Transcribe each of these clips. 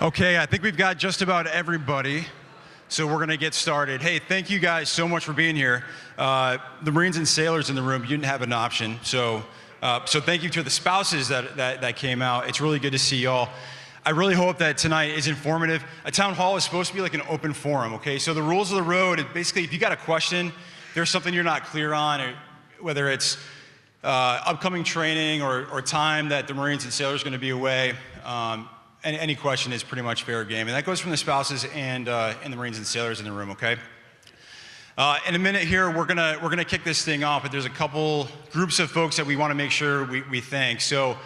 Okay, I think we've got just about everybody, so we're gonna get started. Hey, thank you guys so much for being here. The Marines and sailors in the room, you didn't have an option, so thank you to the spouses that came out. It's really good to see y'all. I really hope that tonight is informative. A town hall is supposed to be like an open forum, okay? So the rules of the road, basically, if you got a question, there's something you're not clear on, or whether it's upcoming training or time that the Marines and sailors are gonna be away, and any question is pretty much fair game. And that goes from the spouses and the Marines and sailors in the room, okay? In a minute here, we're gonna kick this thing off, but there's a couple groups of folks that we wanna make sure we thank. So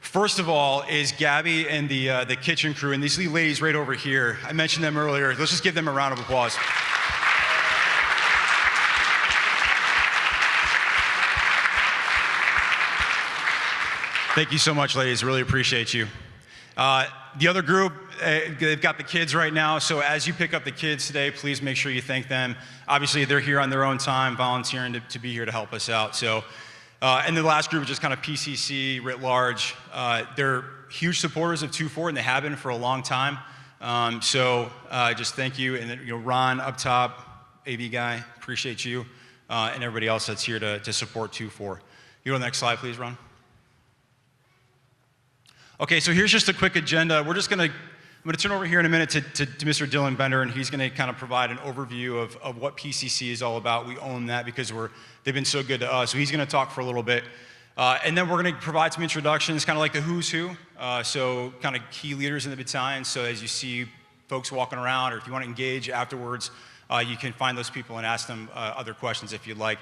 first of all is Gabby and the kitchen crew, and these ladies right over here. I mentioned them earlier. Let's just give them a round of applause. Thank you so much, ladies. Really appreciate you. The other group, they've got the kids right now, so as you pick up the kids today, please make sure you thank them. Obviously, they're here on their own time, volunteering to be here to help us out. So, and the last group is just kind of PCC writ large. They're huge supporters of 2-4, and they have been for a long time. Just thank you. And then, Ron up top, AV guy, appreciate you, and everybody else that's here to support 2-4. You go to the next slide, please, Ron. Okay, so here's just a quick agenda. I'm gonna turn over here in a minute to Mr. Dylan Bender, and he's gonna kind of provide an overview of what PCC is all about. We own that because they've been so good to us. So he's gonna talk for a little bit. And then we're gonna provide some introductions, kind of like the who's who. So kind of key leaders in the battalion. So as you see folks walking around, or if you wanna engage afterwards, you can find those people and ask them other questions if you'd like.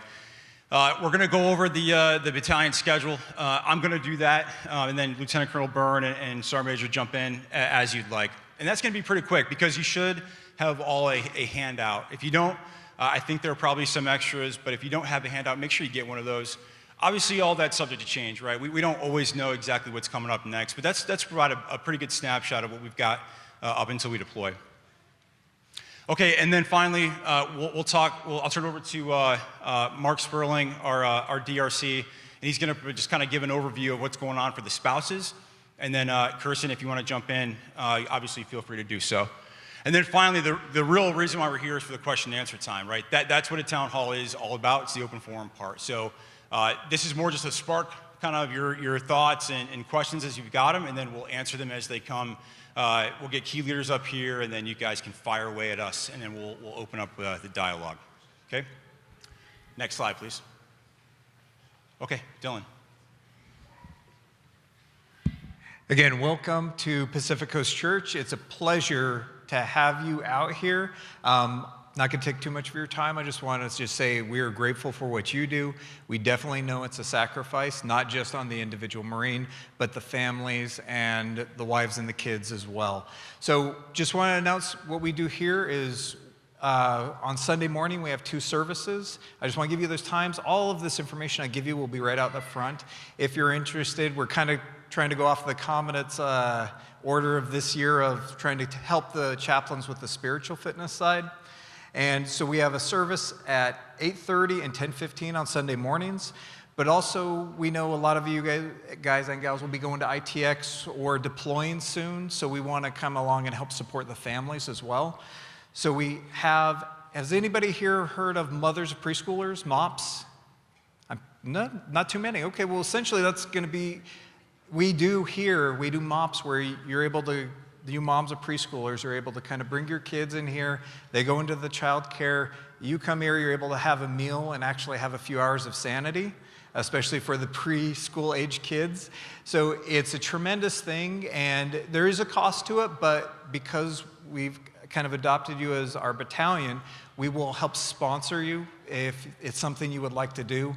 We're going to go over the battalion schedule. I'm going to do that, and then Lieutenant Colonel Byrne and Sergeant Major jump in as you'd like. And that's going to be pretty quick because you should have all a handout. If you don't, I think there are probably some extras, but if you don't have a handout, make sure you get one of those. Obviously, all that's subject to change, right? We don't always know exactly what's coming up next, but that's provide a pretty good snapshot of what we've got up until we deploy. Okay, and then finally, I'll turn it over to Mark Sperling, our DRC, and he's gonna just kind of give an overview of what's going on for the spouses. And then Kirsten, if you wanna jump in, obviously feel free to do so. And then finally, the real reason why we're here is for the question and answer time, right? That's what a town hall is all about. It's the open forum part. So this is more just a spark kind of your thoughts and questions as you've got them, and then we'll answer them as they come. We'll get key leaders up here, and then you guys can fire away at us, and then we'll open up the dialogue. Okay? Next slide, please. Okay, Dylan. Again, welcome to Pacific Coast Church. It's a pleasure to have you out here. Not going to take too much of your time. I just want to say we are grateful for what you do. We definitely know it's a sacrifice, not just on the individual Marine, but the families and the wives and the kids as well. So just want to announce what we do here is on Sunday morning, we have 2 services. I just want to give you those times. All of this information I give you will be right out the front. If you're interested, we're kind of trying to go off the Commandant's order of this year of trying to help the chaplains with the spiritual fitness side. And so we have a service at 8:30 and 10:15 on Sunday mornings, but also we know a lot of you guys and gals will be going to ITX or deploying soon, so we want to come along and help support the families as well. So we have, has anybody here heard of Mothers of Preschoolers, MOPS? No, not too many. Okay, well essentially that's going to be, we do MOPS where you're able to, you moms of preschoolers are able to kind of bring your kids in here. They go into the child care. You come here, you're able to have a meal and actually have a few hours of sanity, especially for the preschool age kids. So it's a tremendous thing, and there is a cost to it, but because we've kind of adopted you as our battalion, we will help sponsor you if it's something you would like to do.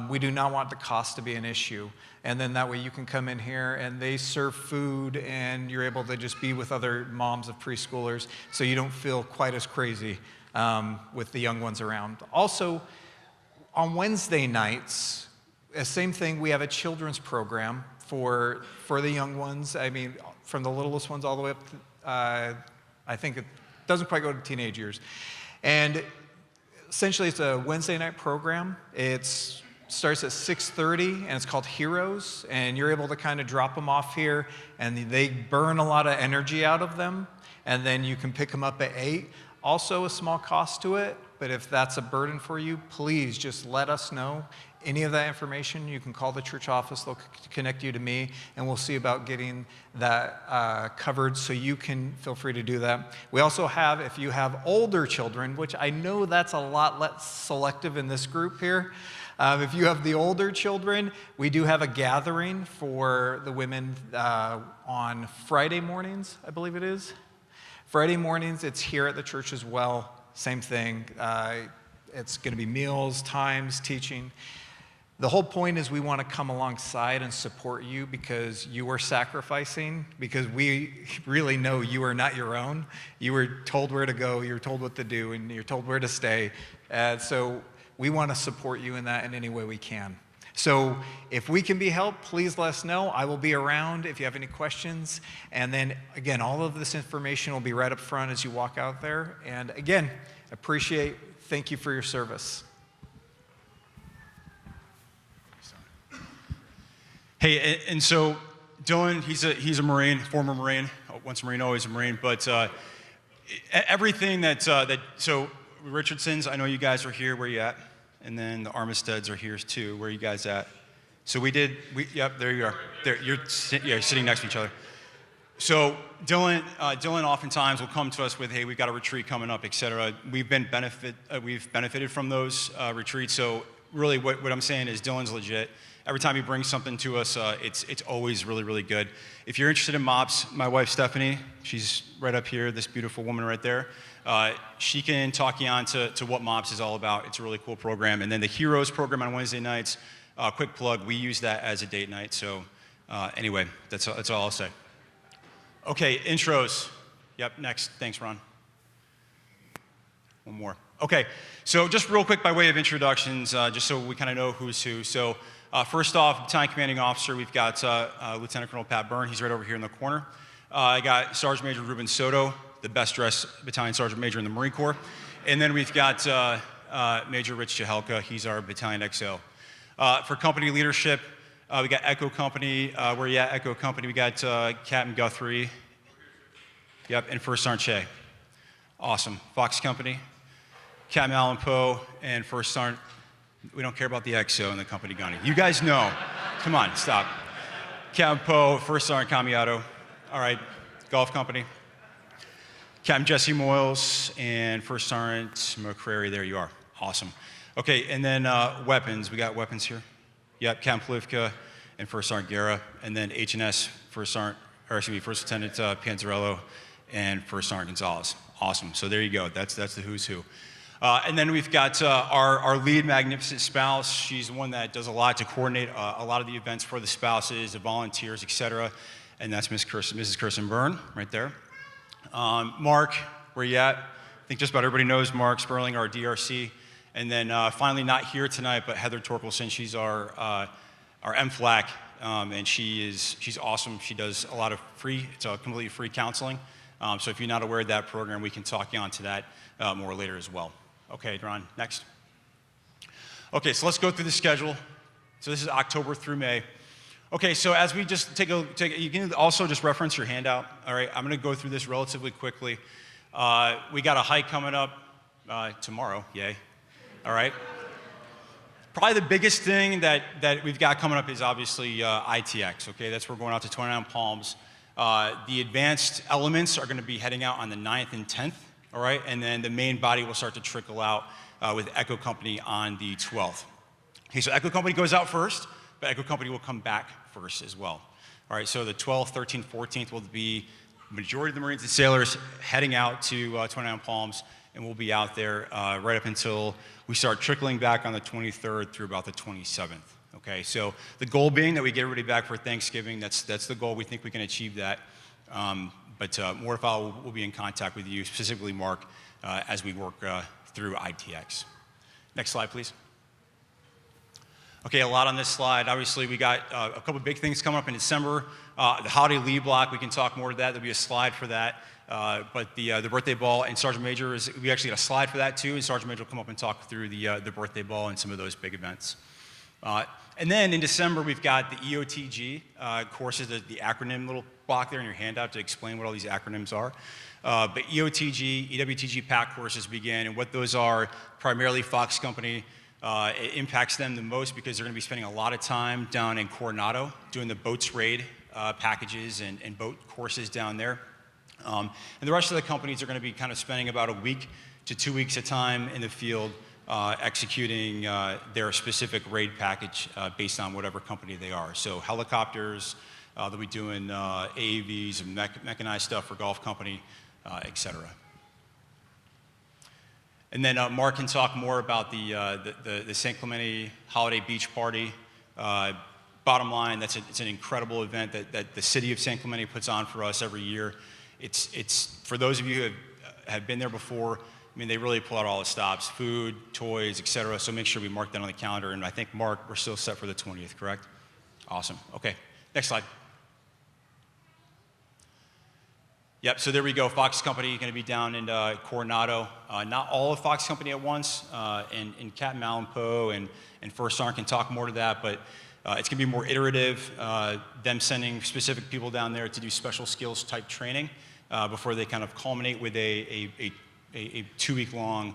We do not want the cost to be an issue. And then that way you can come in here and they serve food and you're able to just be with other moms of preschoolers so you don't feel quite as crazy with the young ones around. Also, on Wednesday nights, same thing, we have a children's program for the young ones. I mean, from the littlest ones all the way up to, I think it doesn't quite go to teenage years. And essentially it's a Wednesday night program. It's starts at 6:30, and it's called Heroes, and you're able to kind of drop them off here, and they burn a lot of energy out of them, and then you can pick them up at 8. Also a small cost to it, but if that's a burden for you, please just let us know. Any of that information, you can call the church office, they'll connect you to me, and we'll see about getting that covered, so you can feel free to do that. We also have, if you have older children, which I know that's a lot less selective in this group here, if you have the older children, we do have a gathering for the women on Friday mornings, I believe it is. Friday mornings, it's here at the church as well, same thing. It's going to be meals, times, teaching. The whole point is we want to come alongside and support you because you are sacrificing, because we really know you are not your own. You were told where to go, you're told what to do, and you're told where to stay. So we want to support you in that in any way we can. So if we can be helped, please let us know. I will be around if you have any questions. And then, again, all of this information will be right up front as you walk out there. And again, thank you for your service. Hey, and so Dylan, he's a Marine, former Marine, once a Marine, always a Marine, but everything so Richardson's, I know you guys are here, where you at? And then the Armisteds are here too, where you guys at? So yep, there you are. There, you're sitting next to each other. So Dylan oftentimes will come to us with, hey, we've got a retreat coming up, et cetera. We've benefited from those retreats, so really what I'm saying is Dylan's legit. Every time he brings something to us, it's always really, really good. If you're interested in MOPS, my wife Stephanie, she's right up here, this beautiful woman right there. She can talk you on to what MOPS is all about. It's a really cool program. And then the Heroes program on Wednesday nights, quick plug, we use that as a date night. So anyway, that's all I'll say. Okay, intros. Yep, next. Thanks, Ron. One more. Okay, so just real quick by way of introductions, just so we kind of know who's who. So first off, Battalion Commanding Officer, we've got Lieutenant Colonel Pat Byrne. He's right over here in the corner. I got Sergeant Major Ruben Soto, the best dressed Battalion Sergeant Major in the Marine Corps. And then we've got Major Rich Jahelka. He's our Battalion XO. For company leadership, we got Echo Company. Where you at, Echo Company? We got Captain Guthrie. Yep, and First Sergeant Che. Awesome. Fox Company, Captain Allen Poe, and First Sergeant. We don't care about the XO and the company gunning. You guys know. Come on, stop. Captain Poe, First Sergeant Camiato. All right, Golf Company. Captain Jesse Moyles and First Sergeant McCrary. There you are. Awesome. Okay, and then weapons. We got weapons here. Yep, Captain Polivka and First Sergeant Guerra. And then H&S, First Lieutenant Panzarello and First Sergeant Gonzalez. Awesome. So there you go. That's the who's who. And then we've got our lead magnificent spouse. She's the one that does a lot to coordinate a lot of the events for the spouses, the volunteers, etc. And that's Mrs. Kirsten Byrne, right there. Mark, where you at? I think just about everybody knows Mark Sperling, our DRC. And then finally, not here tonight, but Heather Torkelson. She's our MFLAC, and she's awesome. She does a lot of it's a completely free counseling. So if you're not aware of that program, we can talk you on to that more later as well. Okay, Ron, next. Okay, so let's go through the schedule. So this is October through May. Okay, so as we just you can also just reference your handout. All right, I'm going to go through this relatively quickly. We got a hike coming up tomorrow, yay. All right. Probably the biggest thing that we've got coming up is obviously ITX, okay? That's where we're going out to 29 Palms. The advanced elements are going to be heading out on the 9th and 10th, all right? And then the main body will start to trickle out with Echo Company on the 12th. Okay, so Echo Company goes out first, but Echo Company will come back first as well. All right, so the 12th, 13th, 14th will be the majority of the Marines and sailors heading out to 29 Palms, and we'll be out there right up until we start trickling back on the 23rd through about the 27th. Okay, so the goal being that we get everybody back for Thanksgiving. That's the goal. We think we can achieve that. But Mortifile will be in contact with you, specifically Mark, as we work through ITX. Next slide, please. Okay, a lot on this slide. Obviously, we got a couple of big things coming up in December. The holiday leave block, we can talk more to that. There'll be a slide for that. But the birthday ball and Sergeant Major, we actually got a slide for that too, and Sergeant Major will come up and talk through the birthday ball and some of those big events. And then in December, we've got the EOTG courses, the acronym little block there in your handout to explain what all these acronyms are. But EOTG, EWTG PAC courses begin, and what those are, primarily Fox Company. It impacts them the most because they're going to be spending a lot of time down in Coronado doing the boats raid packages and boat courses down there. And the rest of the companies are going to be kind of spending about a week to 2 weeks of time in the field executing their specific raid package based on whatever company they are. So helicopters, they'll be doing AAVs and mechanized stuff for Golf Company, et cetera. And then Mark can talk more about the San Clemente Holiday Beach Party. Bottom line, it's an incredible event that the city of San Clemente puts on for us every year. It's for those of you who have been there before, I mean, they really pull out all the stops, food, toys, et cetera, so make sure we mark that on the calendar. And I think, Mark, we're still set for the 20th, correct? Awesome. Okay, next slide. Yep, so there we go. Fox Company going to be down in Coronado. Not all of Fox Company at once, and Cat Malampo and First Sergeant can talk more to that, but it's going to be more iterative, them sending specific people down there to do special skills type training before they kind of culminate with a 2-week-long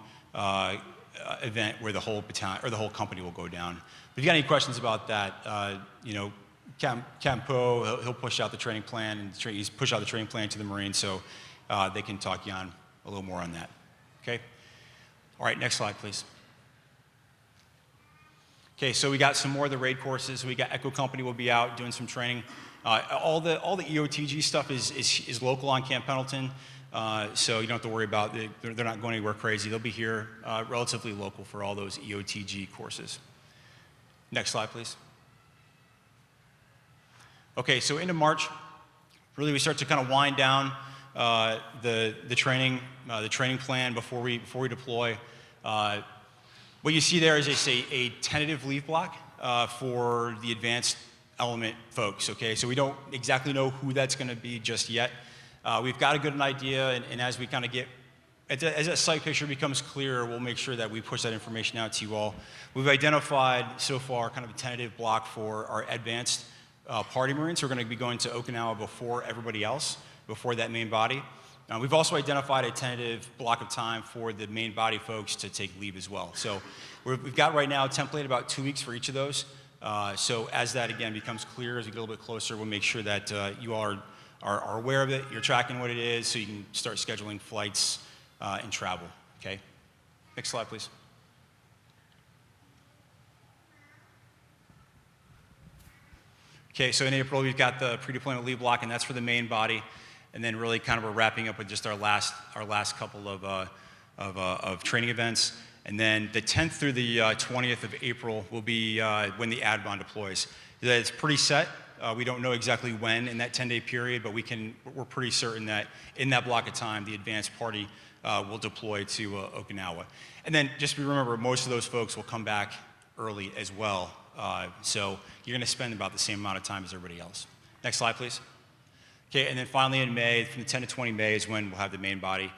event where the whole battalion or the whole company will go down. If you got any questions about that, Campo, he'll push out the training plan, and he's pushed out the training plan to the Marines, so they can talk you on a little more on that. Okay. All right, next slide, please. Okay, so we got some more of the raid courses. We got Echo Company will be out doing some training. All the EOTG stuff is local on Camp Pendleton, so you don't have to worry about it. They're not going anywhere crazy. They'll be here relatively local for all those EOTG courses. Next slide, please. Okay, so into March, really we start to kind of wind down the training plan before we deploy. What you see there is a tentative leave block for the advanced element folks, okay? So we don't exactly know who that's going to be just yet. We've got a good idea, and as we kind of as that site picture becomes clearer, we'll make sure that we push that information out to you all. We've identified so far kind of a tentative block for our advanced party Marines who are going to be going to Okinawa before everybody else, before that main body. We've also identified a tentative block of time for the main body folks to take leave as well. So we've got right now templated about 2 weeks for each of those. So as that, again, becomes clear, as we get a little bit closer, we'll make sure that you all are aware of it, you're tracking what it is, so you can start scheduling flights and travel, okay? Next slide, please. Okay, so in April, we've got the pre-deployment leave block, and that's for the main body. And then really kind of we're wrapping up with just our last couple of training events. And then the 10th through the 20th of April will be when the ADVON deploys. It's pretty set. We don't know exactly when in that 10-day period, but we're pretty certain that in that block of time, the advanced party will deploy to Okinawa. And then just remember, most of those folks will come back early as well. So you're going to spend about the same amount of time as everybody else. Next slide, please. Okay, and then finally in May, from the 10 to 20 May is when we'll have the main body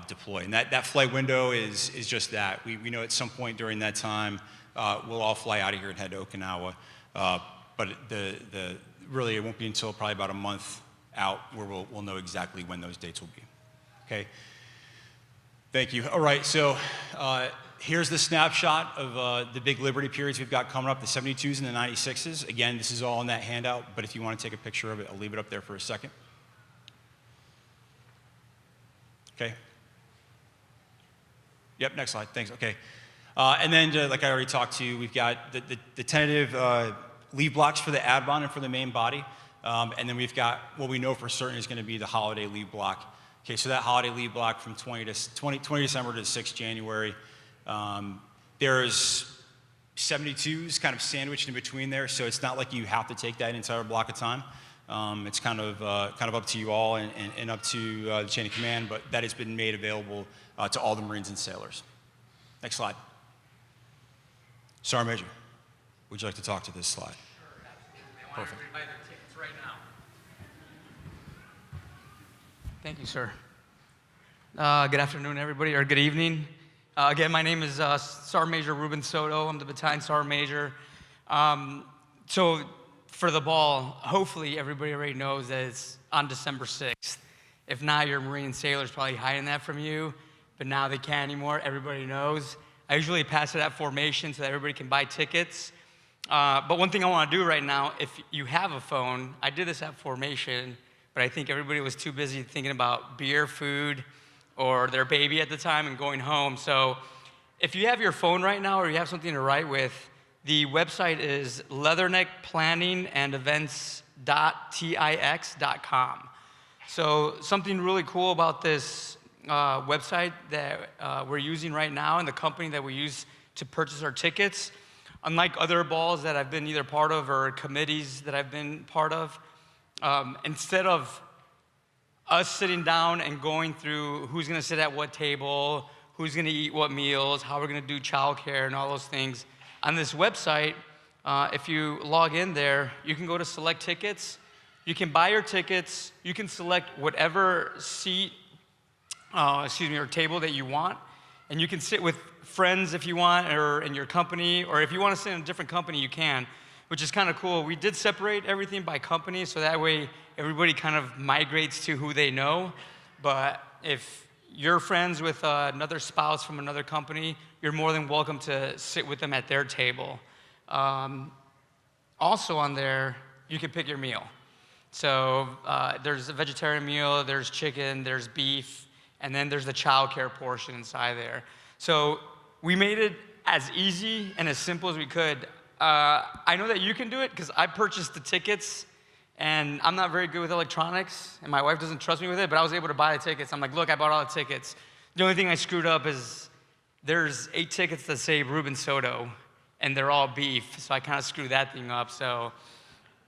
deploy. And that flight window is just that. We know at some point during that time, we'll all fly out of here and head to Okinawa. But really it won't be until probably about a month out where we'll know exactly when those dates will be. Okay, thank you. All right, so here's the snapshot of the big Liberty periods we've got coming up, the 72s and the 96s. Again, this is all in that handout, but if you want to take a picture of it, I'll leave it up there for a second. Okay. Yep, next slide, thanks, okay. And then, like I already talked to you, we've got the tentative leave blocks for the ADVON and for the main body. And then we've got what we know for certain is going to be the holiday leave block. Okay, so that holiday leave block from 20 December to 6 January. There's 72s kind of sandwiched in between there, so it's not like you have to take that entire block of time. It's kind of up to you all and up to the chain of command, but that has been made available to all the Marines and sailors. Next slide. Sergeant Major, would you like to talk to this slide? Sure, absolutely. I want Perfect. everybody their tickets right now. Thank you, sir. Good afternoon, everybody, or good evening. Again, my name is Sergeant Major Ruben Soto. I'm the Battalion Sergeant Major. So for the ball, hopefully everybody already knows that it's on December 6th. If not, your Marine sailor's probably hiding that from you, but now they can't anymore. Everybody knows. I usually pass it at formation so that everybody can buy tickets. But one thing I want to do right now, if you have a phone, I did this at formation, but I think everybody was too busy thinking about beer, food, or their baby at the time and going home. So if you have your phone right now or you have something to write with, the website is leatherneckkplanningandevents.tix.com. So something really cool about this website that we're using right now and the company that we use to purchase our tickets, unlike other balls that I've been either part of or committees that I've been part of, instead of us sitting down and going through who's gonna sit at what table, who's gonna eat what meals, how we're gonna do childcare and all those things, on this website, if you log in there, you can go to select tickets, you can buy your tickets, you can select whatever seat, or table that you want, and you can sit with friends if you want, or in your company, or if you want to sit in a different company, you can, which is kind of cool. We did separate everything by company, so that way everybody kind of migrates to who they know. But if you're friends with another spouse from another company, you're more than welcome to sit with them at their table. Also on there, you can pick your meal. So there's a vegetarian meal, there's chicken, there's beef, and then there's the childcare portion inside there. So we made it as easy and as simple as we could. I know that you can do it because I purchased the tickets, and I'm not very good with electronics, and my wife doesn't trust me with it, but I was able to buy the tickets. I'm like, look, I bought all the tickets. The only thing I screwed up is there's 8 tickets that say Ruben Soto, and they're all beef, so I kind of screwed that thing up. So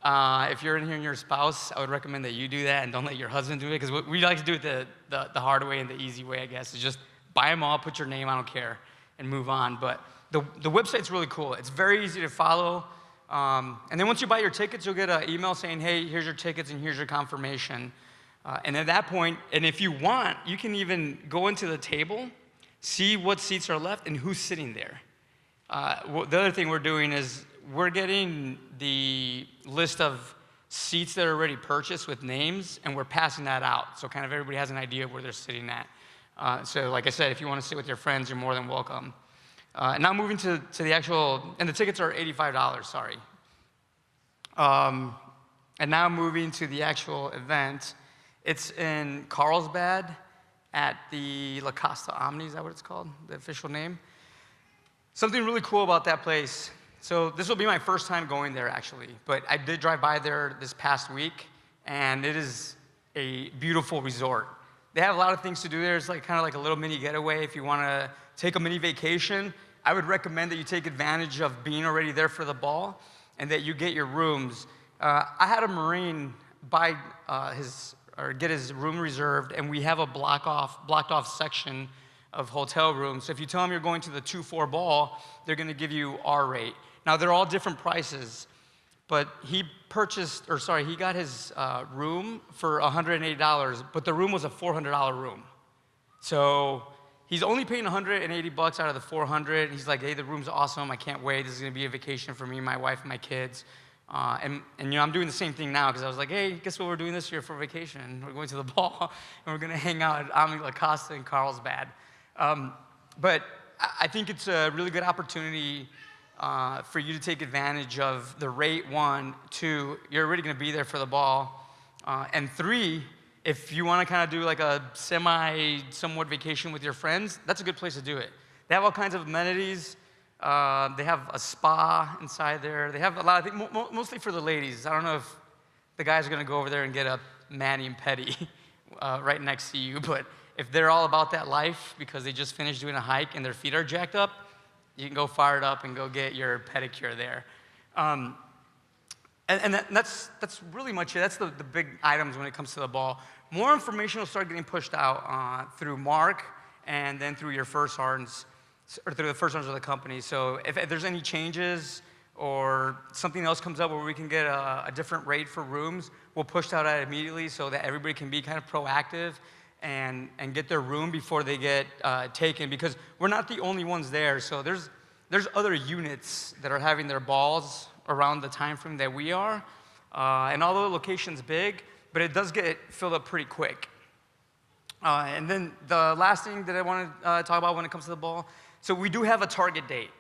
if you're in here and you're a spouse, I would recommend that you do that and don't let your husband do it, because we like to do it the hard way and the easy way, I guess, is just buy them all, put your name, I don't care, and move on. But the website's really cool. It's very easy to follow. And then once you buy your tickets, you'll get an email saying, hey, here's your tickets and here's your confirmation. And at that point, and if you want, you can even go into the table, see what seats are left and who's sitting there. The other thing we're doing is we're getting the list of seats that are already purchased with names, and we're passing that out. So kind of everybody has an idea of where they're sitting at. So like I said, if you want to sit with your friends, you're more than welcome. And now moving to the actual, and the tickets are $85, sorry. And now moving to the actual event. It's in Carlsbad at the La Costa Omni, is that what it's called, the official name? Something really cool about that place. So this will be my first time going there, actually. But I did drive by there this past week, and it is a beautiful resort. They have a lot of things to do there. It's like kind of like a little mini getaway. If you want to take a mini vacation, I would recommend that you take advantage of being already there for the ball and that you get your rooms. I had a Marine buy get his room reserved, and we have a blocked off section of hotel rooms. So if you tell them you're going to the 2-4 ball, they're going to give you our rate. Now they're all different prices, but he got his room for $180, but the room was a $400 room. So he's only paying $180 out of the $400. He's like, hey, the room's awesome. I can't wait. This is going to be a vacation for me, my wife, and my kids. And you know, I'm doing the same thing now because I was like, hey, guess what we're doing this year for vacation? We're going to the ball, and we're going to hang out at Omni La Costa in Carlsbad. But I think it's a really good opportunity for you to take advantage of the rate. 1, 2, you're already going to be there for the ball. And 3, if you want to kind of do like a somewhat vacation with your friends, that's a good place to do it. They have all kinds of amenities. They have a spa inside there. They have a lot of things, mostly for the ladies. I don't know if the guys are going to go over there and get a mani and pedi right next to you, but if they're all about that life because they just finished doing a hike and their feet are jacked up, you can go fire it up and go get your pedicure there. And that's really much it. That's the big items when it comes to the ball. More information will start getting pushed out through Mark and then through your first sergeants, or through the first sergeants of the company. So if there's any changes or something else comes up where we can get a different rate for rooms, we'll push that out immediately so that everybody can be kind of proactive and get their room before they get taken, because we're not the only ones there. So there's there's other units that are having their balls around the time frame that we are. And although the location's big, but it does get filled up pretty quick. And then the last thing that I want to talk about when it comes to the ball, so we do have a target date.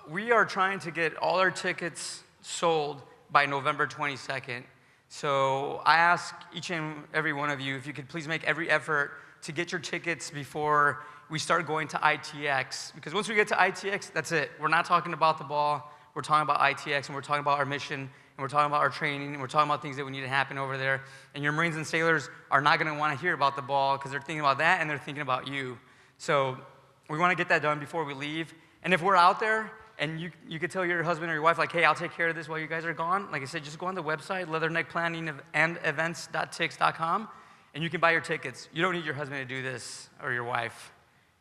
We are trying to get all our tickets sold by November 22nd. So I ask each and every one of you if you could please make every effort to get your tickets before we start going to ITX. Because once we get to ITX, that's it. We're not talking about the ball. We're talking about ITX, and we're talking about our mission, and we're talking about our training, and we're talking about things that we need to happen over there. And your Marines and sailors are not going to want to hear about the ball because they're thinking about that and they're thinking about you. So we want to get that done before we leave. And if we're out there and you could tell your husband or your wife, like, hey, I'll take care of this while you guys are gone. Like I said, just go on the website, leatherneckplanningandevents.tix.com, and you can buy your tickets. You don't need your husband to do this or your wife.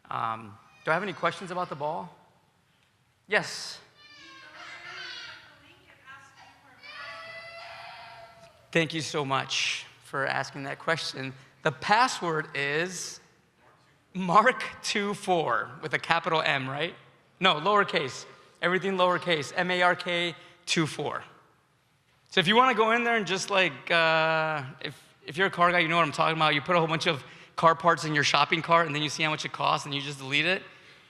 Do I have any questions about the ball? Yes. Thank you so much for asking that question. The password is Mark24 with a capital M, right? No, lowercase. Everything lowercase. MARK24. So if you want to go in there and just like, if you're a car guy, you know what I'm talking about. You put a whole bunch of car parts in your shopping cart and then you see how much it costs and you just delete it.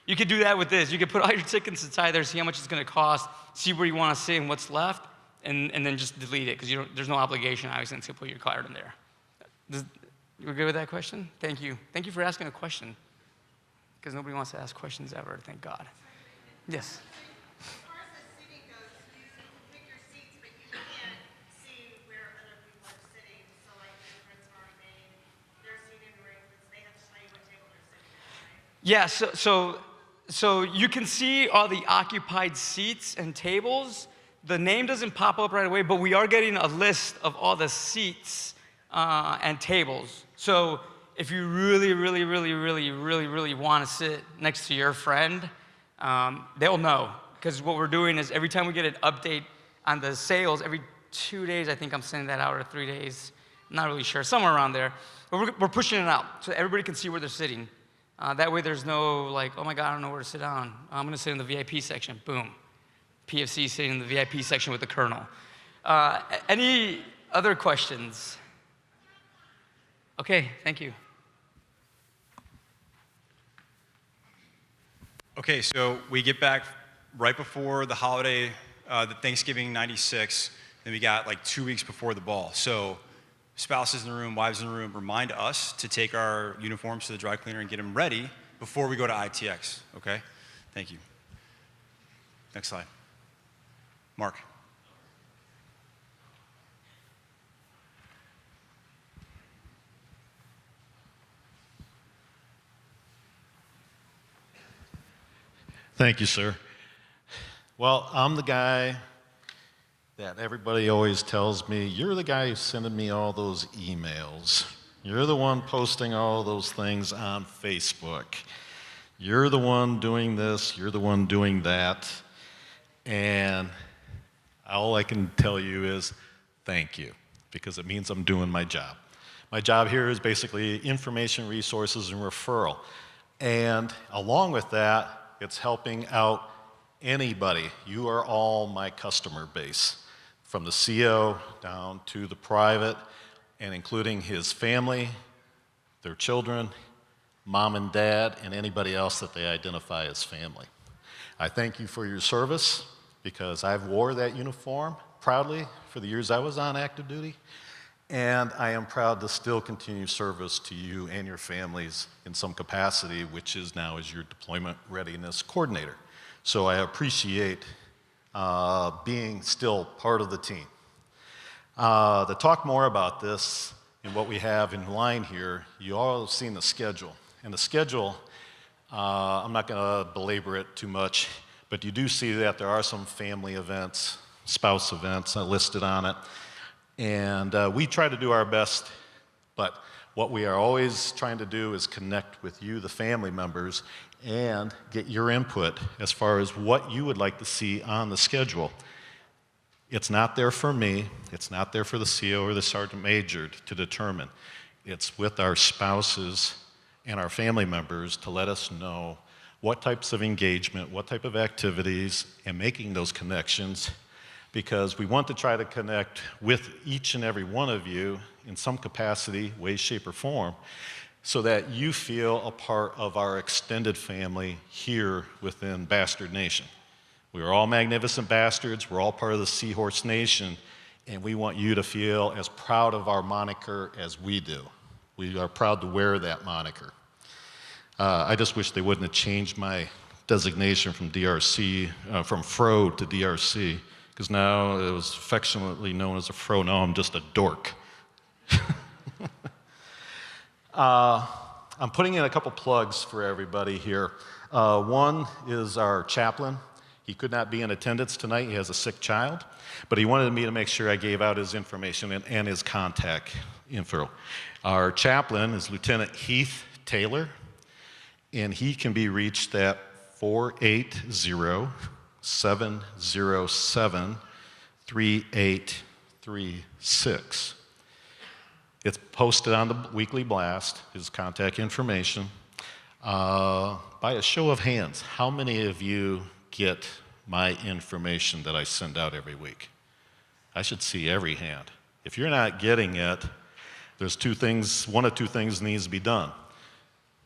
You could do that with this. You could put all your tickets inside there, see how much it's going to cost, see where you want to sit and what's left, and then just delete it because there's no obligation, obviously, until you put your card in there. You good with that question? Thank you. Thank you for asking a question because nobody wants to ask questions ever, thank God. Yes? As far as the seating goes, you can pick your seats, but you can't see where other people are sitting. So like the friends are already made, their seating arrangements, they have to tell you what table they're sitting at, right? Yeah, so you can see all the occupied seats and tables. The name doesn't pop up right away, but we are getting a list of all the seats and tables. So if you really want to sit next to your friend, they'll know. Because what we're doing is every time we get an update on the sales, every 2 days, I think I'm sending that out, or 3 days. I'm not really sure, somewhere around there. But we're pushing it out so everybody can see where they're sitting. That way there's no like, oh my God, I don't know where to sit down. I'm going to sit in the VIP section. Boom. PFC sitting in the VIP section with the colonel. Any other questions? Okay, thank you. Okay, so we get back right before the holiday, the Thanksgiving '96, then we got like 2 weeks before the ball. So spouses in the room, wives in the room, remind us to take our uniforms to the dry cleaner and get them ready before we go to ITX, okay? Thank you. Next slide. Mark. Thank you, sir. Well, I'm the guy that everybody always tells me, you're the guy who's sending me all those emails. You're the one posting all those things on Facebook. You're the one doing this, you're the one doing that. And all I can tell you is thank you, because it means I'm doing my job. My job here is basically information, resources, and referral. And along with that, it's helping out anybody. You are all my customer base, from the CO down to the private, and including his family, their children, mom and dad, and anybody else that they identify as family. I thank you for your service, because I've wore that uniform proudly for the years I was on active duty, and I am proud to still continue service to you and your families in some capacity, which is now as your deployment readiness coordinator. So I appreciate being still part of the team. To talk more about this and what we have in line here, you all have seen the schedule. And the schedule, I'm not going to belabor it too much, but you do see that there are some family events, spouse events listed on it. And we try to do our best, but what we are always trying to do is connect with you, the family members, and get your input as far as what you would like to see on the schedule. It's not there for me, it's not there for the CO or the Sergeant Major to determine. It's with our spouses and our family members to let us know what types of engagement, what type of activities, and making those connections, because we want to try to connect with each and every one of you in some capacity, way, shape, or form, so that you feel a part of our extended family here within Bastard Nation. We are all magnificent bastards, we're all part of the Seahorse Nation, and we want you to feel as proud of our moniker as we do. We are proud to wear that moniker. I just wish they wouldn't have changed my designation from DRC, from Fro to DRC, because now it was affectionately known as a Fro. Now I'm just a dork. I'm putting in a couple plugs for everybody here. One is our chaplain. He could not be in attendance tonight. He has a sick child, but he wanted me to make sure I gave out his information and his contact info. Our chaplain is Lieutenant Heath Taylor, and he can be reached at 480-707-3836. It's posted on the weekly blast, his contact information. By a show of hands, how many of you get my information that I send out every week? I should see every hand. If you're not getting it, there's one of two things needs to be done.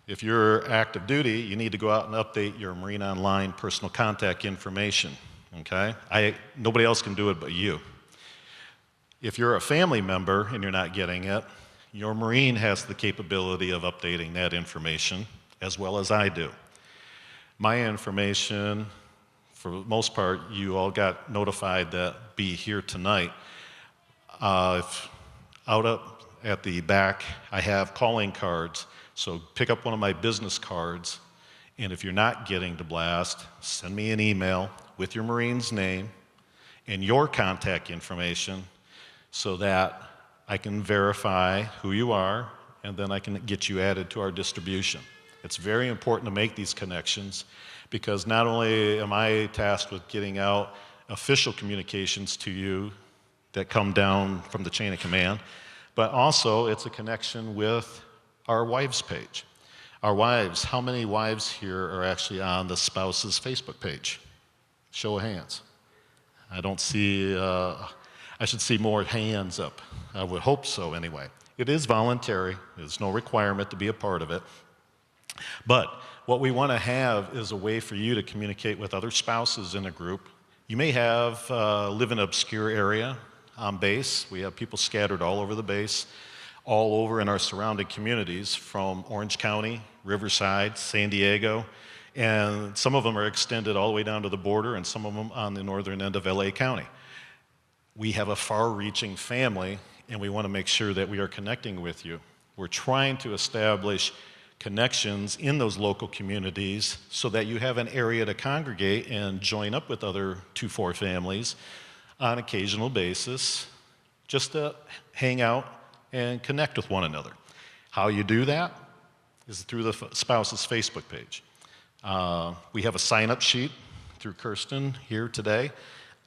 If you're active duty, you need to go out and update your Marine Online personal contact information, okay? Nobody else can do it but you. If you're a family member and you're not getting it, your Marine has the capability of updating that information as well as I do. My information, for the most part, you all got notified that be here tonight. Out up at the back, I have calling cards, so pick up one of my business cards, and if you're not getting the blast, send me an email with your Marine's name and your contact information so that I can verify who you are, and then I can get you added to our distribution. It's very important to make these connections, because not only am I tasked with getting out official communications to you that come down from the chain of command, but also it's a connection with our wives page. Our wives, how many wives here are actually on the spouse's Facebook page? Show of hands. I don't see, I should see more hands up. I would hope so anyway. It is voluntary. There's no requirement to be a part of it. But what we want to have is a way for you to communicate with other spouses in a group. You may have live in an obscure area on base. We have people scattered all over the base, all over in our surrounding communities, from Orange County, Riverside, San Diego, and some of them are extended all the way down to the border, and some of them on the northern end of LA County. We have a far-reaching family, and we want to make sure that we are connecting with you. We're trying to establish connections in those local communities so that you have an area to congregate and join up with other 2-4 families on an occasional basis, just to hang out and connect with one another. How you do that is through the spouse's Facebook page. We have a sign-up sheet through Kirsten here today,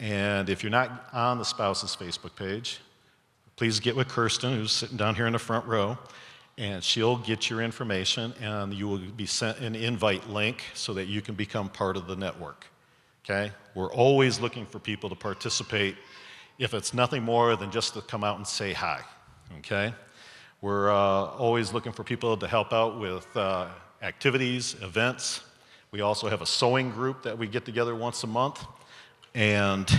and if you're not on the spouse's Facebook page, please get with Kirsten, who's sitting down here in the front row, and she'll get your information, and you will be sent an invite link so that you can become part of the network, okay? We're always looking for people to participate, if it's nothing more than just to come out and say hi, okay? We're always looking for people to help out with activities, events. We also have a sewing group that we get together once a month. And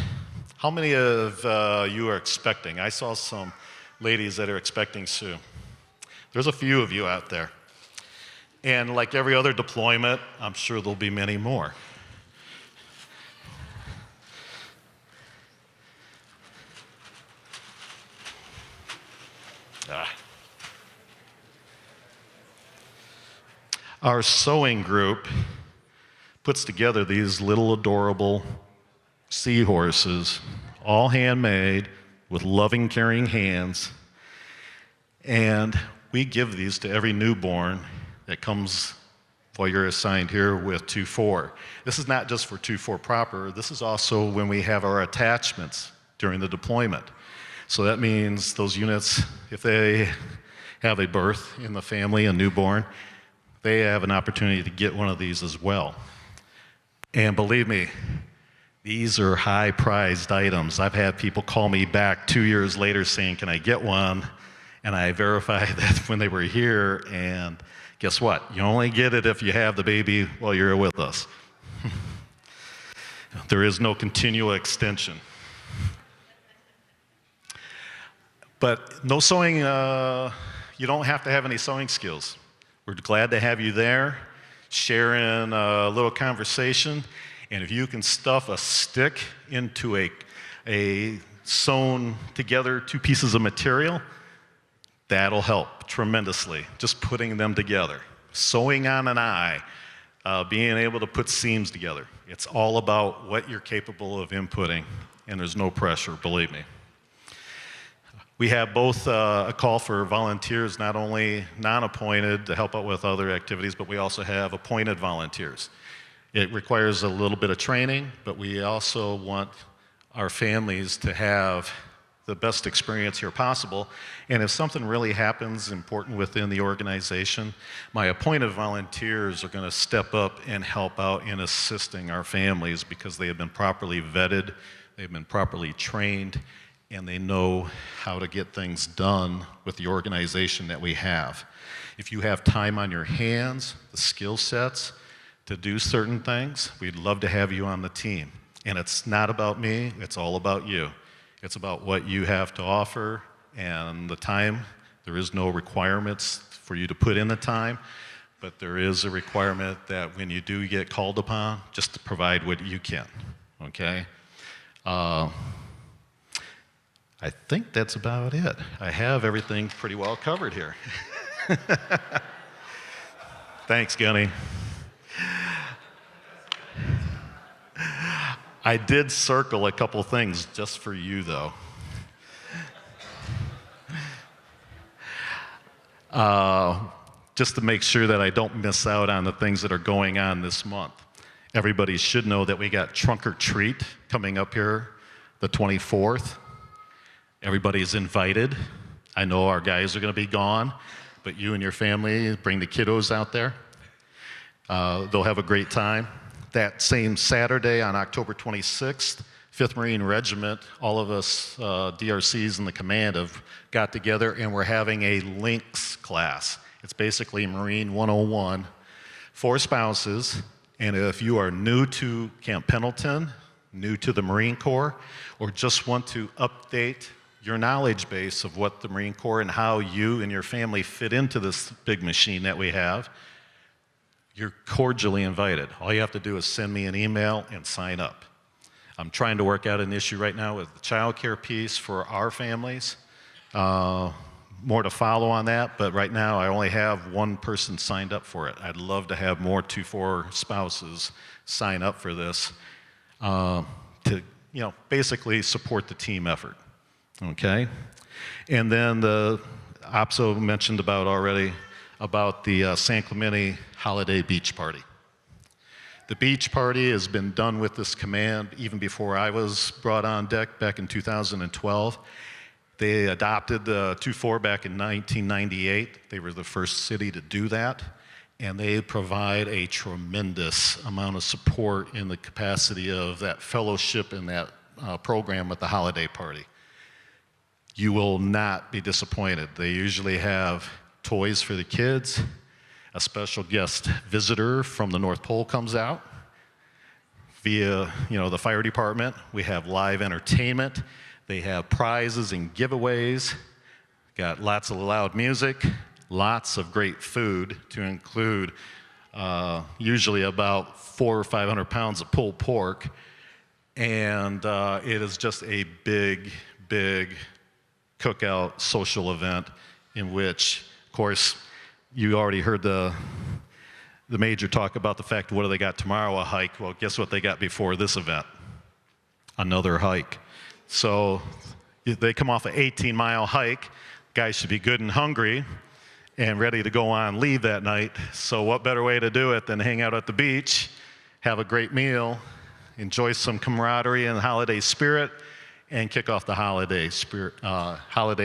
how many of you are expecting? I saw some ladies that are expecting soon. There's a few of you out there. And like every other deployment, I'm sure there'll be many more. Our sewing group puts together these little adorable seahorses, all handmade with loving, caring hands. And we give these to every newborn that comes while you're assigned here with 2-4. This is not just for 2-4 proper, this is also when we have our attachments during the deployment. So that means those units, if they have a birth in the family, a newborn, they have an opportunity to get one of these as well. And believe me, these are high-prized items. I've had people call me back 2 years later saying, can I get one? And I verify that when they were here, and guess what? You only get it if you have the baby while you're with us. There is no continual extension. But no sewing, you don't have to have any sewing skills. We're glad to have you there, sharing a little conversation. And if you can stuff a stick into a sewn together 2 pieces of material, that'll help tremendously, just putting them together. Sewing on an eye, being able to put seams together. It's all about what you're capable of inputting, and there's no pressure, believe me. We have both a call for volunteers, not only non-appointed to help out with other activities, but we also have appointed volunteers. It requires a little bit of training, but we also want our families to have the best experience here possible. And if something really happens important within the organization, my appointed volunteers are going to step up and help out in assisting our families because they have been properly vetted, they've been properly trained, and they know how to get things done with the organization that we have. If you have time on your hands, the skill sets to do certain things, we'd love to have you on the team. And it's not about me, it's all about you. It's about what you have to offer and the time. There is no requirements for you to put in the time, but there is a requirement that when you do get called upon, just to provide what you can, okay? I think that's about it. I have everything pretty well covered here. Thanks, Gunny. I did circle a couple things just for you, though. Just to make sure that I don't miss out on the things that are going on this month. Everybody should know that we got Trunk or Treat coming up here the 24th. Everybody's invited. I know our guys are going to be gone, but you and your family, bring the kiddos out there. They'll have a great time. That same Saturday on October 26th, 5th Marine Regiment, all of us DRCs in the command have got together and we're having a links class. It's basically Marine 101 for spouses. And if you are new to Camp Pendleton, new to the Marine Corps, or just want to update your knowledge base of what the Marine Corps and how you and your family fit into this big machine that we have, you're cordially invited. All you have to do is send me an email and sign up. I'm trying to work out an issue right now with the child care piece for our families. More to follow on that, but right now I only have one person signed up for it. I'd love to have more 2-4 spouses sign up for this to basically support the team effort, okay? And then the OPSO mentioned about already about the San Clemente Holiday Beach Party. The beach party has been done with this command even before I was brought on deck back in 2012. They adopted the 2-4 back in 1998. They were the first city to do that, and they provide a tremendous amount of support in the capacity of that fellowship and that program at the holiday party. You will not be disappointed. They usually have toys for the kids. A special guest visitor from the North Pole comes out via, the fire department. We have live entertainment. They have prizes and giveaways. Got lots of loud music, lots of great food to include usually about 400 or 500 pounds of pulled pork. And it is just a big, big cookout social event in which, of course, you already heard the major talk about the fact, what do they got tomorrow, a hike? Well, guess what they got before this event? Another hike. So they come off an 18-mile hike. Guys should be good and hungry and ready to go on leave that night. So what better way to do it than hang out at the beach, have a great meal, enjoy some camaraderie and holiday spirit, and kick off the holiday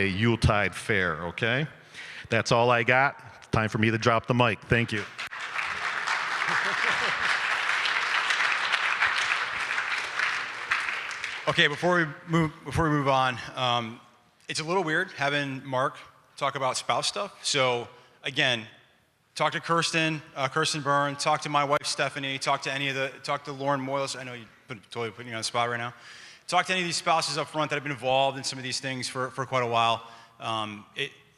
Yuletide fair, okay? That's all I got. Time for me to drop the mic. Thank you. Okay, before we move on, it's a little weird having Mark talk about spouse stuff. So again, talk to Kirsten Byrne, talk to my wife Stephanie, talk to Lauren Moyles. I know you totally putting you on the spot right now. Talk to any of these spouses up front that have been involved in some of these things for quite a while.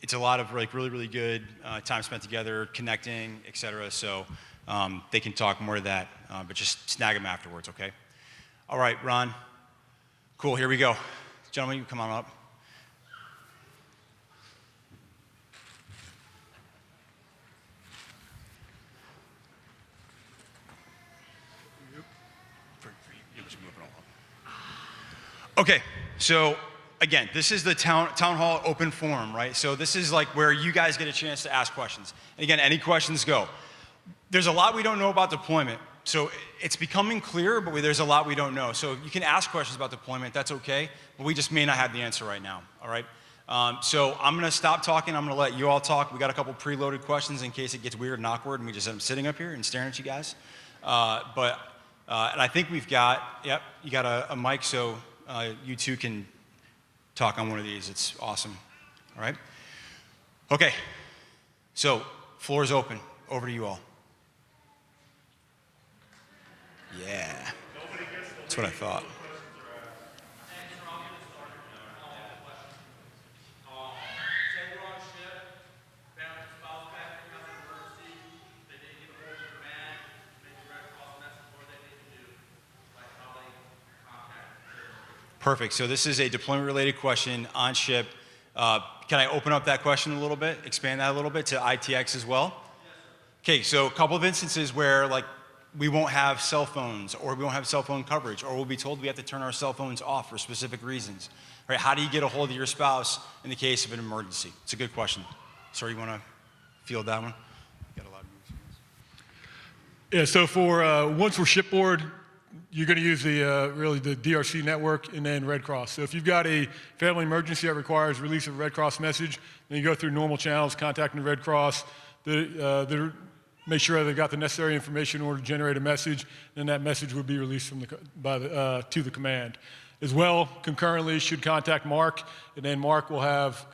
It's a lot of like really good time spent together, connecting, etc. So they can talk more to that, but just snag them afterwards, okay? All right, Ron. Cool, here we go. Gentlemen, you come on up. Okay, so again, this is the town hall open forum, right? So this is like where you guys get a chance to ask questions. And again, any questions go. There's a lot we don't know about deployment. So it's becoming clear, but there's a lot we don't know. So you can ask questions about deployment, that's okay, but we just may not have the answer right now, all right? So I'm gonna stop talking, I'm gonna let you all talk. We got a couple preloaded questions in case it gets weird and awkward and we just end up sitting up here and staring at you guys. And I think we've got, yep, you got a mic, so you two can talk on one of these. It's awesome, all right? Okay, so floor is open, over to you all. Yeah, that's what I thought. Perfect, so this is a deployment-related question on ship. Can I open up that question a little bit, expand that a little bit to ITX as well? Okay, so a couple of instances where like we won't have cell phones or we won't have cell phone coverage or we'll be told we have to turn our cell phones off for specific reasons. Right? How do you get a hold of your spouse in the case of an emergency? It's a good question. Sir, you want to field that one? You got a lot of yeah, so for once we're shipboard, you're going to use the really the DRC network and then Red Cross. So if you've got a family emergency that requires release of a Red Cross message, then you go through normal channels, contacting the Red Cross. Make sure they've got the necessary information in order to generate a message, and that message would be released from to the command. As well, concurrently, should contact Mark, and then Mark will have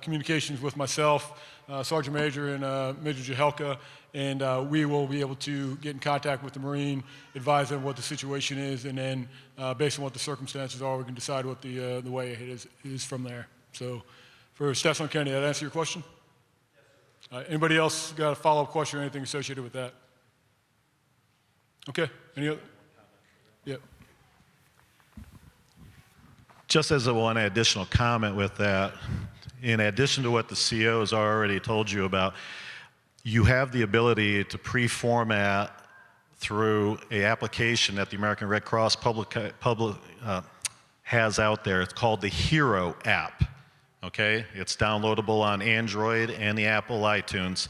communications with myself, Sergeant Major, and Major Jahelka, and we will be able to get in contact with the Marine, advise them what the situation is, and then based on what the circumstances are, we can decide what the way ahead is from there. So for Stefan Kennedy, did that answer your question? Anybody else got a follow-up question or anything associated with that? Okay, any other? Yep. Just as one additional comment with that, in addition to what the CO has already told you about, you have the ability to pre-format through an application that the American Red Cross has out there. It's called the Hero app. Okay, it's downloadable on Android and the Apple iTunes.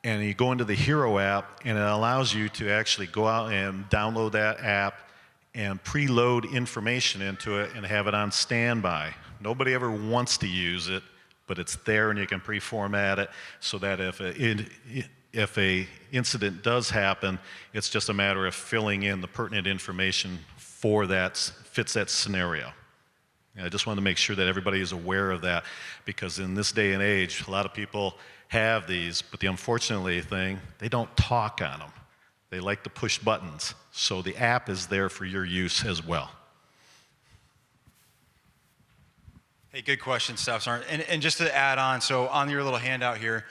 And you go into the Hero app, and it allows you to actually go out and download that app and preload information into it and have it on standby. Nobody ever wants to use it, but it's there and you can pre-format it so that if a incident does happen, it's just a matter of filling in the pertinent information for that, fits that scenario. I just want to make sure that everybody is aware of that, because in this day and age, a lot of people have these, but the unfortunately thing, they don't talk on them. They like to push buttons. So the app is there for your use as well. Hey, good question, Staff Sergeant. And just to add on, so on your little handout here,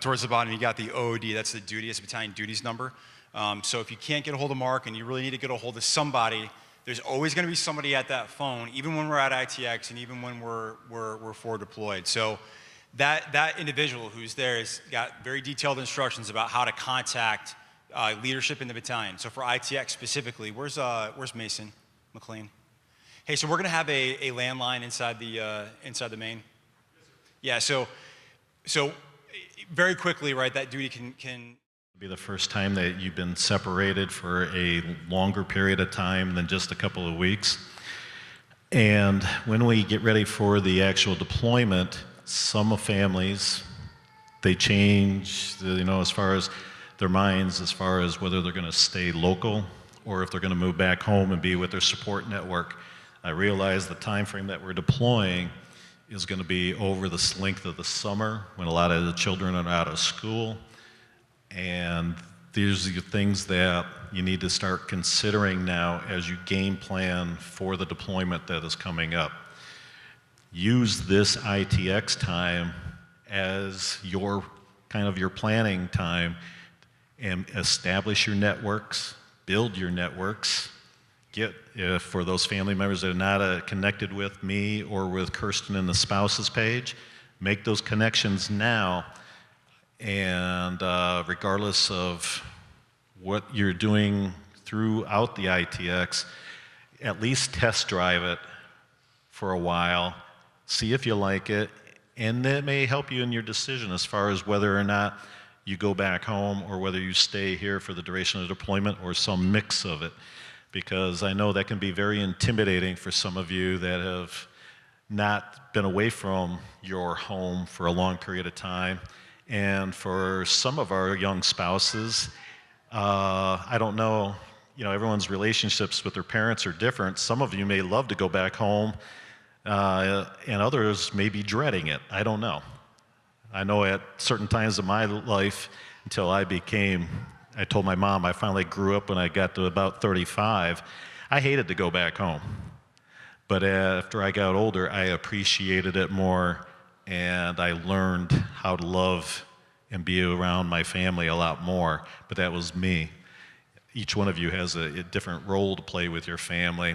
towards the bottom, you got the OOD, that's the duty, it's battalion duties number. So if you can't get a hold of Mark and you really need to get a hold of somebody, there's always going to be somebody at that phone, even when we're at ITX and even when we're forward deployed. So that individual who's there has got very detailed instructions about how to contact leadership in the battalion. So for ITX specifically, where's Mason McLean? Hey, so we're going to have a landline inside the main. Yeah. So very quickly, right? That duty can Be the first time that you've been separated for a longer period of time than just a couple of weeks. And when we get ready for the actual deployment, some families, they change, as far as their minds as far as whether they're going to stay local or if they're going to move back home and be with their support network. I realize the time frame that we're deploying is going to be over the length of the summer when a lot of the children are out of school. And these are the things that you need to start considering now as you game plan for the deployment that is coming up. Use this ITX time as your kind of your planning time and establish your networks, build your networks. Get, for those family members that are not connected with me or with Kirsten in the spouses page, make those connections now. And regardless of what you're doing throughout the ITX, at least test drive it for a while, see if you like it, and that may help you in your decision as far as whether or not you go back home or whether you stay here for the duration of the deployment or some mix of it. Because I know that can be very intimidating for some of you that have not been away from your home for a long period of time. And for some of our young spouses, I don't know, everyone's relationships with their parents are different. Some of you may love to go back home, and others may be dreading it. I don't know. I know at certain times of my life, until I told my mom I finally grew up when I got to about 35. I hated to go back home. But after I got older, I appreciated it more, and I learned how to love and be around my family a lot more. But that was me. Each one of you has a different role to play with your family,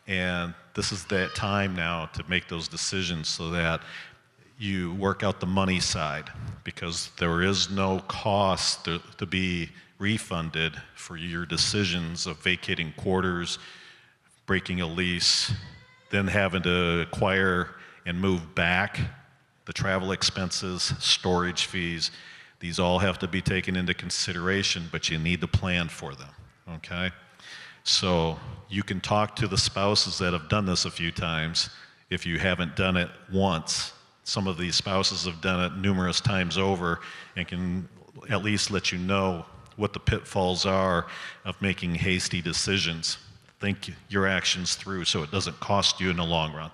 and this is that time now to make those decisions so that you work out the money side, because there is no cost to be refunded for your decisions of vacating quarters, breaking a lease, then having to acquire and move back, the travel expenses, storage fees. These all have to be taken into consideration, but you need to plan for them, okay? So you can talk to the spouses that have done this a few times if you haven't done it once. Some of these spouses have done it numerous times over and can at least let you know what the pitfalls are of making hasty decisions. Think your actions through so it doesn't cost you in the long run.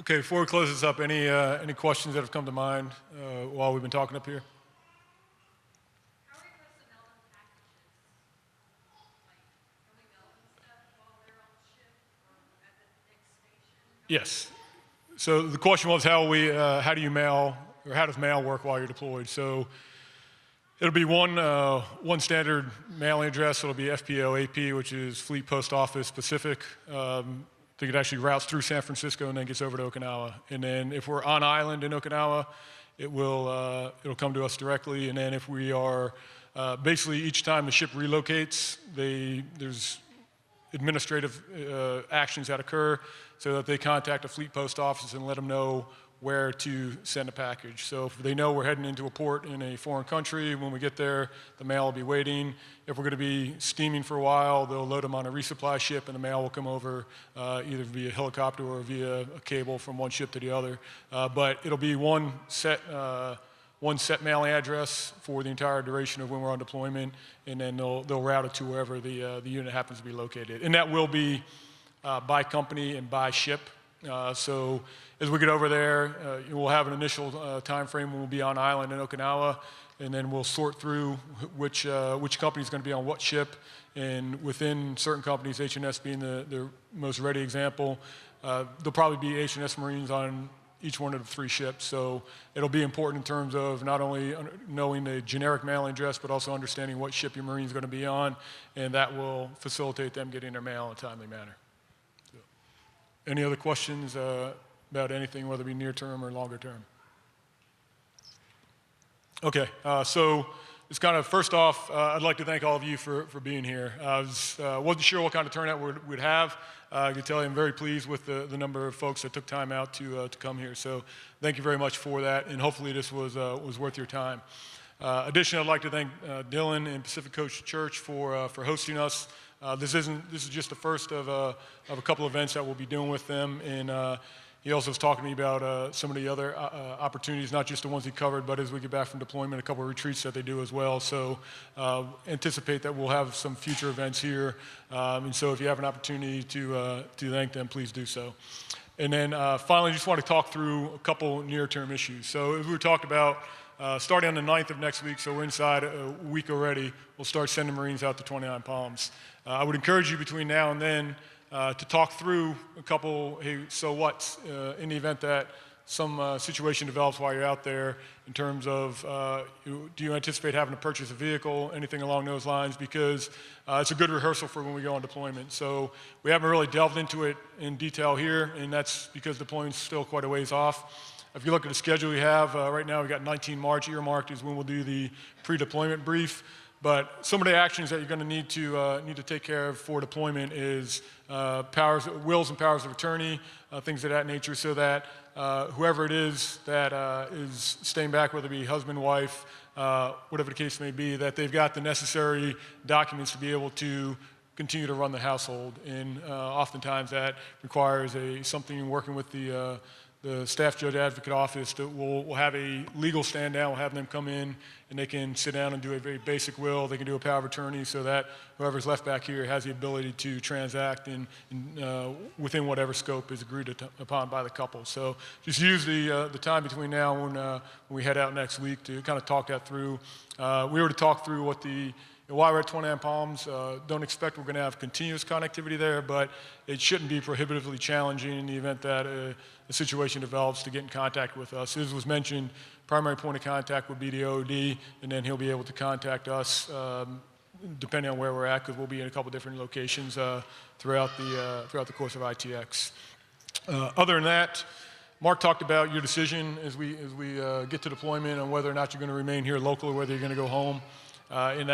Okay, before we close this up, any questions that have come to mind while we've been talking up here? How are we personnel and packages? Like, can we mail them stuff while they're on the ship or at the next station? Yes. So the question was how do you mail, or how does mail work while you're deployed? So it'll be one standard mailing address. It'll be FPO AP, which is Fleet Post Office specific. I think it actually routes through San Francisco and then gets over to Okinawa. And then if we're on island in Okinawa, it'll come to us directly. And then if we are basically each time the ship relocates, there's administrative actions that occur so that they contact a fleet post office and let them know where to send a package. So if they know we're heading into a port in a foreign country, when we get there, the mail will be waiting. If we're going to be steaming for a while, they'll load them on a resupply ship and the mail will come over either via helicopter or via a cable from one ship to the other. But it'll be one set mailing address for the entire duration of when we're on deployment, and then they'll route it to wherever the unit happens to be located. And that will be by company and by ship. So as we get over there, we'll have an initial time frame when we'll be on island in Okinawa, and then we'll sort through which company is going to be on what ship. And within certain companies, H&S being the most ready example, there'll probably be H&S Marines on each one of the 3 ships. So it'll be important in terms of not only knowing the generic mailing address, but also understanding what ship your Marine's going to be on, and that will facilitate them getting their mail in a timely manner. So, any other questions about anything, whether it be near term or longer term? Okay, so it's kind of, first off, I'd like to thank all of you for being here. I wasn't sure what kind of turnout we'd have. I can tell you I'm very pleased with the number of folks that took time out to come here. So thank you very much for that, and hopefully this was worth your time. Additionally, I'd like to thank Dylan and Pacific Coast Church for hosting us. This is just the first of a couple events that we'll be doing with them, and He also was talking to me about some of the other opportunities, not just the ones he covered, but as we get back from deployment, a couple of retreats that they do as well. So anticipate that we'll have some future events here. And so if you have an opportunity to thank them, please do so. And then finally, just want to talk through a couple near-term issues. So as we talked about, starting on the 9th of next week, so we're inside a week already, we'll start sending Marines out to 29 Palms. I would encourage you between now and then to talk through a couple, hey, so what, in the event that some situation develops while you're out there in terms of do you anticipate having to purchase a vehicle, anything along those lines, because it's a good rehearsal for when we go on deployment. So we haven't really delved into it in detail here, and that's because deployment's still quite a ways off. If you look at the schedule we have, right now we've got 19 March earmarked is when we'll do the pre-deployment brief. But some of the actions that you're going to need to take care of for deployment is wills and powers of attorney, things of that nature, so that whoever it is that is staying back, whether it be husband, wife, whatever the case may be, that they've got the necessary documents to be able to continue to run the household. And oftentimes that requires something working with the staff judge advocate office that will have a legal stand down. We'll have them come in and they can sit down and do a very basic will. They can do a power of attorney so that whoever's left back here has the ability to transact within whatever scope is agreed upon by the couple. So just use the time between now and when we head out next week to kind of talk that through. We were to talk through while we're at 29 Palms, don't expect we're going to have continuous connectivity there, but it shouldn't be prohibitively challenging in the event that a situation develops to get in contact with us. As was mentioned, primary point of contact would be the OOD, and then he'll be able to contact us depending on where we're at, because we'll be in a couple different locations throughout the course of ITX. Other than that, Mark talked about your decision as we get to deployment on whether or not you're going to remain here locally or whether you're going to go home. And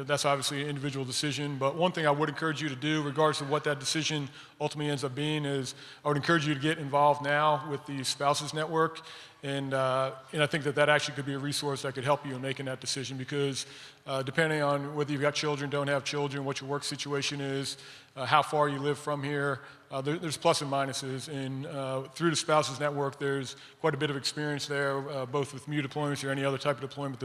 that's obviously an individual decision. But one thing I would encourage you to do, regardless of what that decision ultimately ends up being, is I would encourage you to get involved now with the Spouses Network. And I think that actually could be a resource that could help you in making that decision, because depending on whether you've got children, don't have children, what your work situation is, how far you live from here, there's plus and minuses. And through the Spouses Network, there's quite a bit of experience there, both with MU deployments or any other type of deployment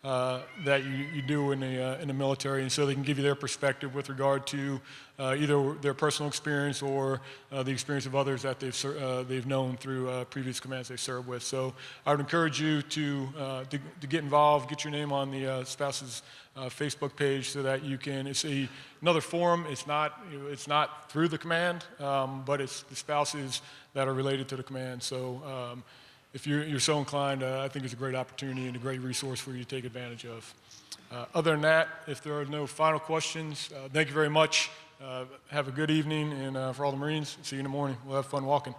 that you do in the military, and so they can give you their perspective with regard to either their personal experience or the experience of others that they've known through previous commands they served with. So I would encourage you to get involved, get your name on the Spouses Facebook page so that you can. It's another forum. It's not through the command, but it's the spouses that are related to the command. So. If you're so inclined, I think it's a great opportunity and a great resource for you to take advantage of. Other than that, if there are no final questions, thank you very much. Have a good evening, and for all the Marines, see you in the morning. We'll have fun walking.